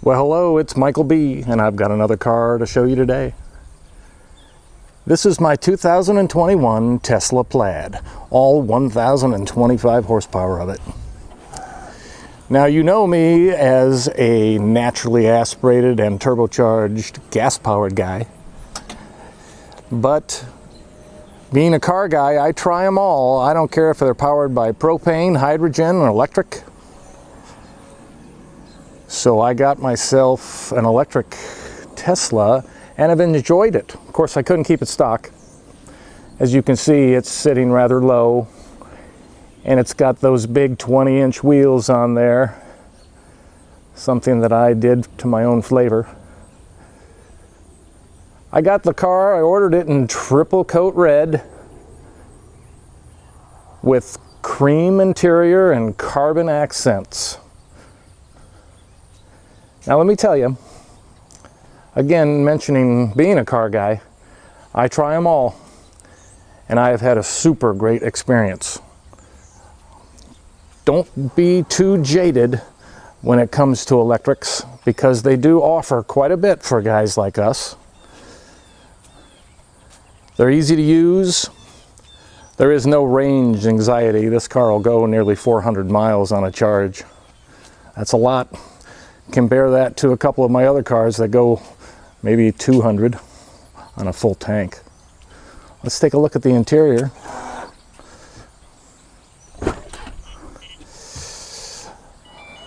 Well, hello, it's Michael B, and I've got another car to show you today. This is my 2021 Tesla Plaid, all 1,025 horsepower of it. Now, you know me as a naturally aspirated and turbocharged gas-powered guy, but being a car guy, I try them all. I don't care if they're powered by propane, hydrogen, or electric. So I got myself an electric Tesla and I've enjoyed it. Of course, I couldn't keep it stock. As you can see, it's sitting rather low and it's got those big 20-inch wheels on there. Something that I did to my own flavor. I got the car, I ordered it in triple coat red with cream interior and carbon accents. Now let me tell you, again, mentioning being a car guy, I try them all, and I have had a super great experience. Don't be too jaded when it comes to electrics, because they do offer quite a bit for guys like us. They're easy to use. There is no range anxiety. This car will go nearly 400 miles on a charge. That's a lot. Compare that to a couple of my other cars that go maybe 200 on a full tank. Let's take a look at the interior.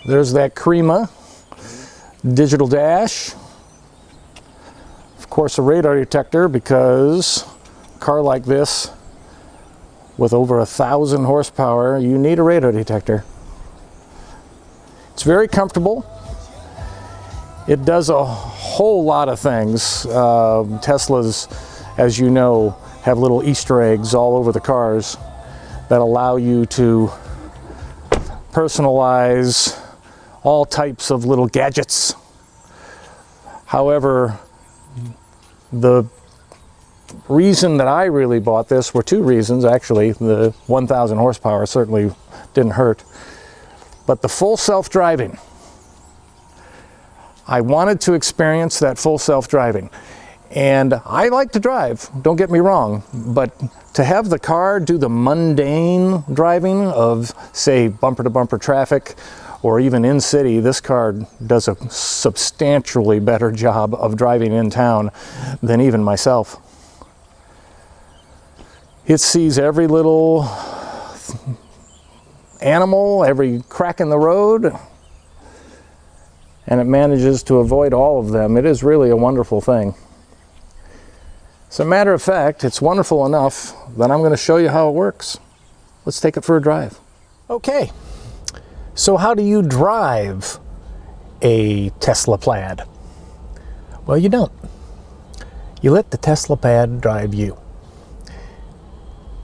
There's that Crema digital dash. Of course, a radar detector, because a car like this with over 1,000 horsepower, you need a radar detector. It's very comfortable. It does a whole lot of things. Teslas, as you know, have little Easter eggs all over the cars that allow you to personalize all types of little gadgets. However, the reason that I really bought this were two reasons, actually. The 1,000 horsepower certainly didn't hurt, but the full self-driving. I wanted to experience that full self-driving, and I like to drive, don't get me wrong, but to have the car do the mundane driving of, say, bumper-to-bumper traffic, or even in city, this car does a substantially better job of driving in town than even myself. It sees every little animal, every crack in the road, and it manages to avoid all of them. It is really a wonderful thing. As a matter of fact, it's wonderful enough that I'm going to show you how it works. Let's take it for a drive. Okay, so how do you drive a Tesla Plaid? Well, you don't. You let the Tesla Plaid drive you.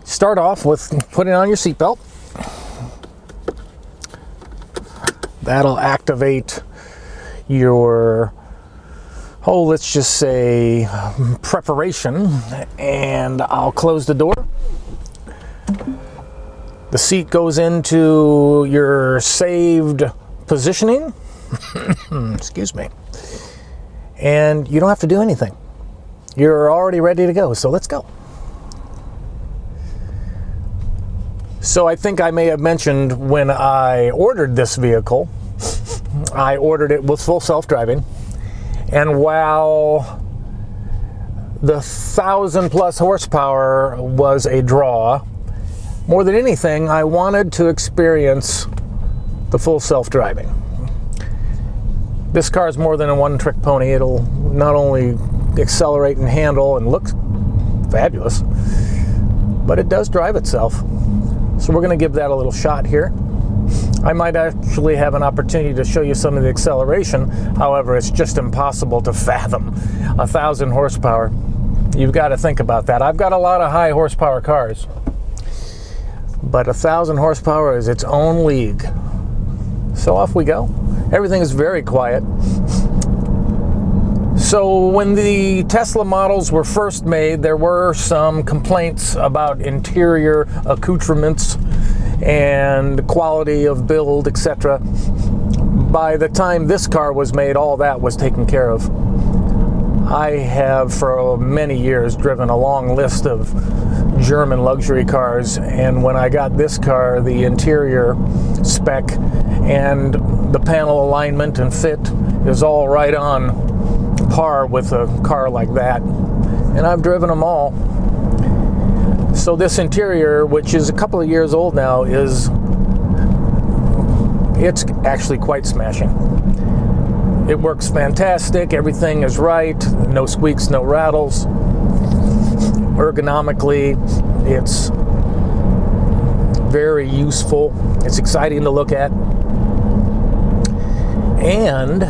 Start off with putting on your seatbelt. That'll activate your, let's just say, preparation, and I'll close the door. The seat goes into your saved positioning. Excuse me. And you don't have to do anything. You're already ready to go, so let's go. So I think I may have mentioned when I ordered this vehicle, I ordered it with full self-driving, and while the 1,000+ horsepower was a draw, more than anything, I wanted to experience the full self-driving. This car is more than a one-trick pony. It'll not only accelerate and handle and look fabulous, but it does drive itself. So we're going to give that a little shot here. I might actually have an opportunity to show you some of the acceleration. However, it's just impossible to fathom 1,000 horsepower. You've got to think about that. I've got a lot of high horsepower cars, but 1,000 horsepower is its own league. So off we go. Everything is very quiet. So when the Tesla models were first made, there were some complaints about interior accoutrements and quality of build, etc. by the time this car was made, all that was taken care of. I have for many years driven a long list of German luxury cars, and when I got this car, the interior spec and the panel alignment and fit is all right on par with a car like that, and I've driven them all. So this interior, which is a couple of years old now, it's actually quite smashing. It works fantastic, everything is right, no squeaks, no rattles. Ergonomically, it's very useful, it's exciting to look at, and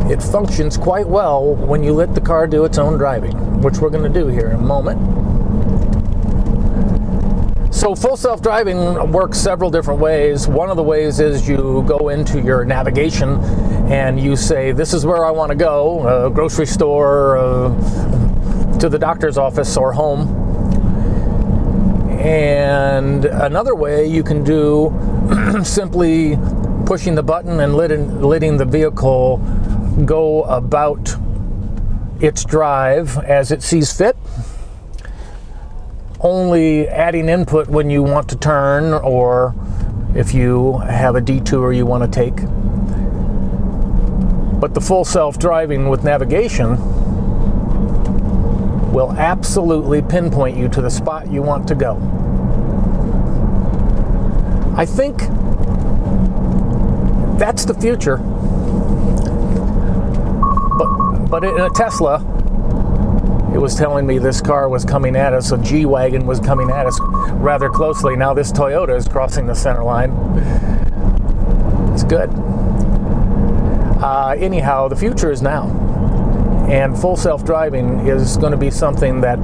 it functions quite well when you let the car do its own driving, which we're going to do here in a moment. So full self-driving works several different ways. One of the ways is you go into your navigation and you say, this is where I want to go, a grocery store, to the doctor's office or home. And another way you can do simply pushing the button and letting the vehicle go about its drive as it sees fit, only adding input when you want to turn or if you have a detour you want to take. But the full self-driving with navigation will absolutely pinpoint you to the spot you want to go. I think that's the future. But in a Tesla, it was telling me this car was coming at us, a G-Wagon was coming at us rather closely. Now this Toyota is crossing the center line. It's good. Anyhow, the future is now. And full self-driving is going to be something that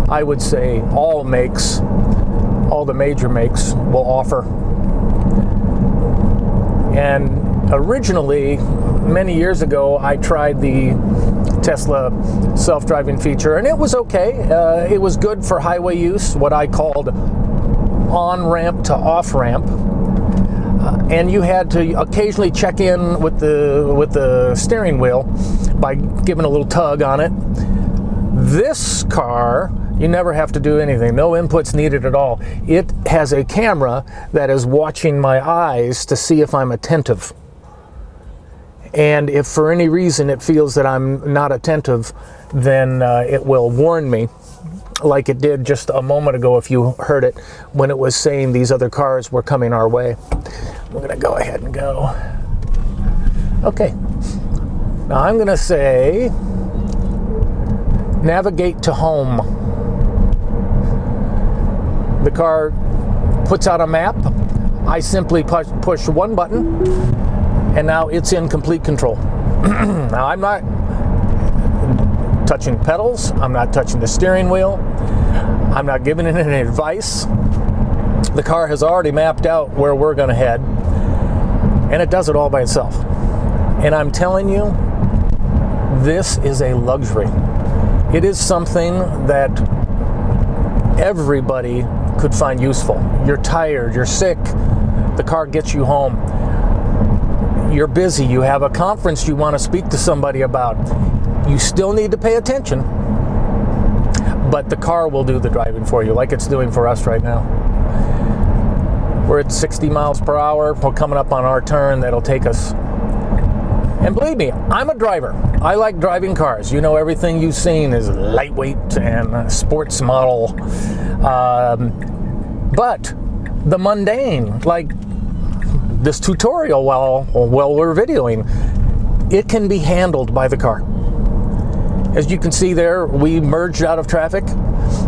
I would say all the major makes will offer. And originally, many years ago, I tried the Tesla self-driving feature, and it was okay. It was good for highway use, what I called on-ramp to off-ramp. And you had to occasionally check in with the steering wheel by giving a little tug on it. This car, you never have to do anything. No inputs needed at all. It has a camera that is watching my eyes to see if I'm attentive. And if for any reason it feels that I'm not attentive, then it will warn me, like it did just a moment ago if you heard it, when it was saying these other cars were coming our way. I'm going to go ahead and go. Okay. Now I'm going to say navigate to home. The car puts out a map. I simply push one button, and now it's in complete control. Now I'm not touching pedals, I'm not touching the steering wheel, I'm not giving it any advice. The car has already mapped out where we're going to head, and it does it all by itself. And I'm telling you, this is a luxury. It is something that everybody could find useful. You're tired, you're sick, the car gets you home. You're busy, you have a conference you want to speak to somebody about. You still need to pay attention, but the car will do the driving for you, like it's doing for us right now. We're at 60 miles per hour. We're coming up on our turn that'll take us. And believe me, I'm a driver. I like driving cars. You know, everything you've seen is lightweight and sports model. But the mundane, like this tutorial while we're videoing, it can be handled by the car. As you can see there, we merged out of traffic.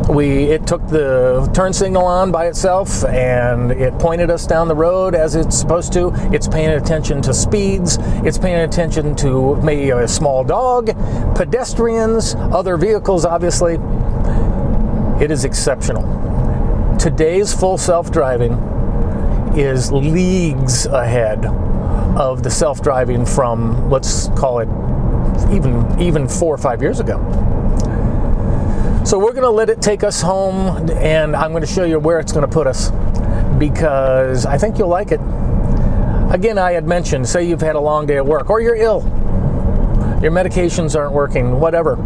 It took the turn signal on by itself, and it pointed us down the road as it's supposed to. It's paying attention to speeds. It's paying attention to maybe a small dog, pedestrians, other vehicles, obviously. It is exceptional. Today's full self-driving is leagues ahead of the self-driving from, let's call it, even 4 or 5 years ago. So we're going to let it take us home, and I'm going to show you where it's going to put us, because I think you'll like it. Again, I had mentioned, say you've had a long day at work, or you're ill, your medications aren't working, whatever.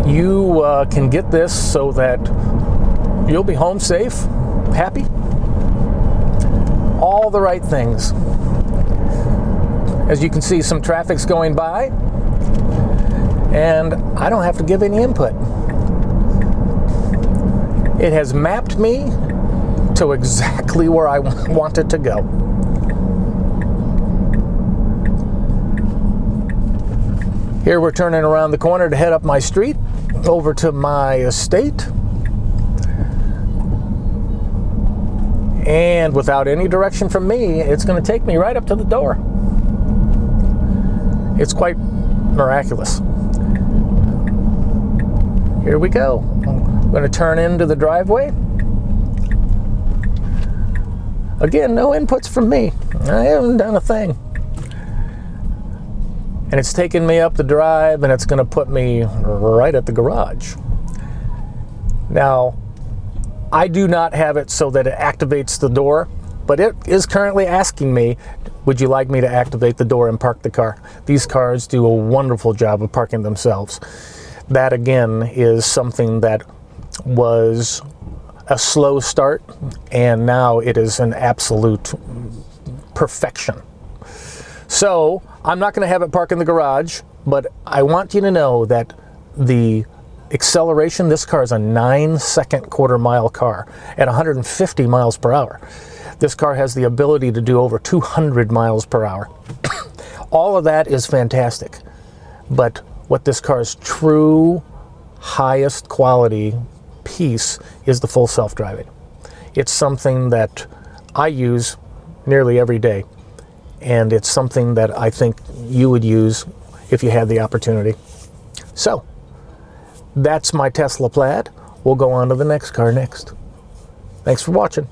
You can get this so that you'll be home safe, happy, all the right things. As you can see, some traffic's going by, and I don't have to give any input. It has mapped me to exactly where I want it to go. Here we're turning around the corner to head up my street over to my estate. And without any direction from me, it's going to take me right up to the door. It's quite miraculous. Here we go. I'm going to turn into the driveway. Again, no inputs from me. I haven't done a thing. And it's taking me up the drive, and it's going to put me right at the garage. Now, I do not have it so that it activates the door, but it is currently asking me, would you like me to activate the door and park the car? These cars do a wonderful job of parking themselves. That, again, is something that was a slow start, and now it is an absolute perfection. So, I'm not going to have it park in the garage, but I want you to know that the acceleration, this car is a 9-second quarter-mile car at 150 miles per hour. This car has the ability to do over 200 miles per hour. All of that is fantastic, but what this car's true highest quality piece is the full self-driving. It's something that I use nearly every day, and it's something that I think you would use if you had the opportunity. So, that's my Tesla Plaid. We'll go on to the next car next. Thanks for watching.